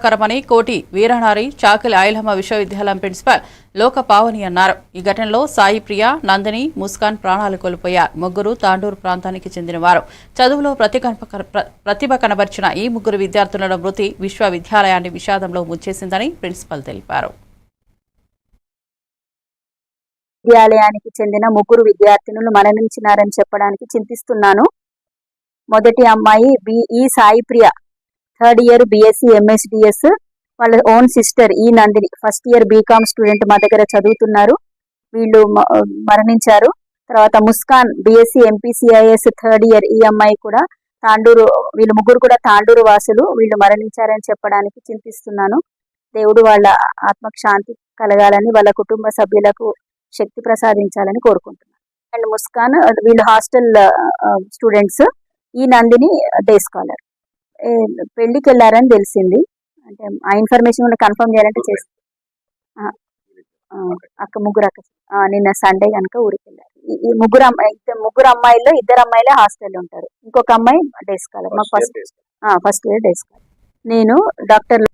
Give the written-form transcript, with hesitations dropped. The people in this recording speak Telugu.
కరమని కోటి వీరనారి చాకలి ఆయలమ్మ విశ్వవిద్యాలయం ప్రిన్సిపల్ లోక పావని అన్నారు. ఈ ఘటనలో సాయి ప్రియ, నందిని, ముస్కాన్ ప్రాణాలు కోల్పోయారు. ముగ్గురు తాండూరు ప్రాంతానికి చెందినవారు. చదువులో ప్రతిభ కనబర్చిన ఈ ముగ్గురు విద్యార్థుల మృతి విశ్వవిద్యాలయాన్ని విషాదంలో ముంచేసిందని ప్రిన్సిపల్ తెలిపారు. విద్యాలయానికి చెందిన ముగ్గురు విద్యార్థినులు మరణించినారని చెప్పడానికి చింతిస్తున్నాను. మొదటి అమ్మాయి ఈ Sai Priya, 3rd year BSc MSDS. వాళ్ళ ఓన్ సిస్టర్ ఈ Nandini first year BCom student మా దగ్గర చదువుతున్నారు. వీళ్ళు మరణించారు. తర్వాత Muskan BSc MPCIS 3rd year, ఈ అమ్మాయి కూడా తాండూరు. వీళ్ళు ముగ్గురు కూడా తాండూరు వాసులు. వీళ్ళు మరణించారని చెప్పడానికి చింతిస్తున్నాను. దేవుడు వాళ్ళ ఆత్మకు శాంతి కలగాలని, వాళ్ళ కుటుంబ సభ్యులకు శక్తి ప్రసాదించాలని కోరుకుంటున్నాను. అండ్ ముస్కాన్ వీళ్ళు హాస్టల్ స్టూడెంట్స్. ఈ నందిని డే స్కాలర్. పెళ్లికి వెళ్ళారని తెలిసింది. అంటే ఆ ఇన్ఫర్మేషన్ కూడా కన్ఫర్మ్ చేయాలంటే చేస్తాం. ముగ్గురు అక్క నిన్న సండే కనుక ఊరికి వెళ్ళారు. ఈ ముగ్గురు అమ్మాయిల్లో 2 అమ్మాయిలే హాస్టల్ ఉంటారు. ఇంకొక అమ్మాయి డే స్కాలర్. మాకు ఫస్ట్ ఇయర్ డే స్కాలర్. నేను డాక్టర్